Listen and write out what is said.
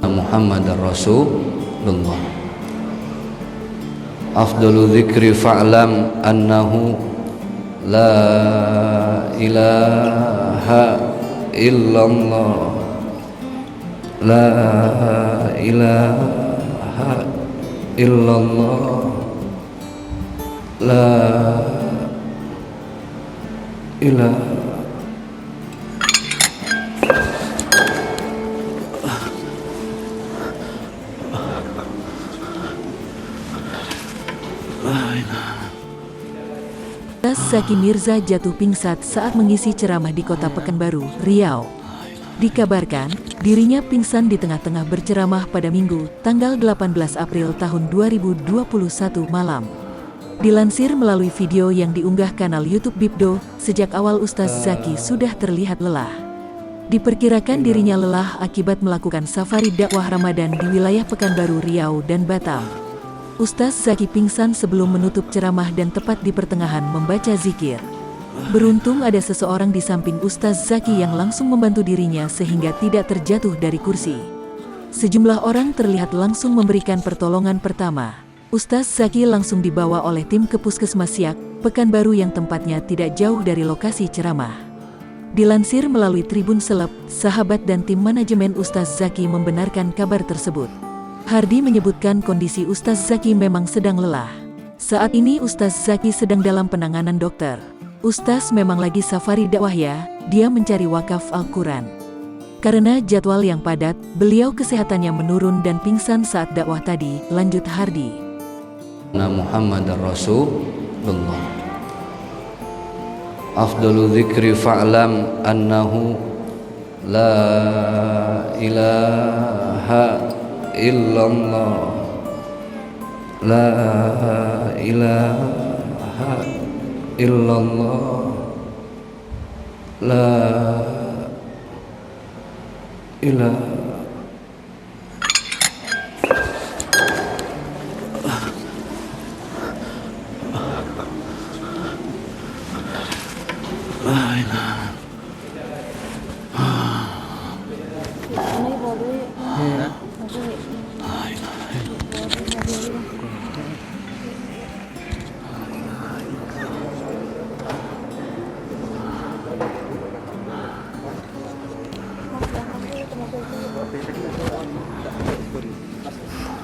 Muhammadar Rasulullah. Afdalu dzikri fa'lam annahu la ilaha illallah, la ilaha illallah, la ilaha. Ustaz Zaki Mirza jatuh pingsan saat mengisi ceramah di Kota Pekanbaru, Riau. Dikabarkan, dirinya pingsan di tengah-tengah berceramah pada Minggu, tanggal 18 April tahun 2021 malam. Dilansir melalui video yang diunggah kanal YouTube Bibdo, sejak awal Ustaz Zaki sudah terlihat lelah. Diperkirakan dirinya lelah akibat melakukan safari dakwah Ramadan di wilayah Pekanbaru, Riau, dan Batam. Ustaz Zaki pingsan sebelum menutup ceramah dan tepat di pertengahan membaca zikir. Beruntung ada seseorang di samping Ustaz Zaki yang langsung membantu dirinya sehingga tidak terjatuh dari kursi. Sejumlah orang terlihat langsung memberikan pertolongan pertama. Ustaz Zaki langsung dibawa oleh tim ke Puskesmas Siak, Pekanbaru yang tempatnya tidak jauh dari lokasi ceramah. Dilansir melalui Tribun Seleb, sahabat dan tim manajemen Ustaz Zaki membenarkan kabar tersebut. Hardi menyebutkan kondisi Ustaz Zaki memang sedang lelah. Saat ini Ustaz Zaki sedang dalam penanganan dokter. Ustaz memang lagi safari dakwah ya, dia mencari wakaf Al-Quran. Karena jadwal yang padat, beliau kesehatannya menurun dan pingsan saat dakwah tadi, lanjut Hardi. Muhammadar Rasulullah. Afdalu dzikri fa'lam annahu la ilaha illallah, la ilaha illallah, la ilaha.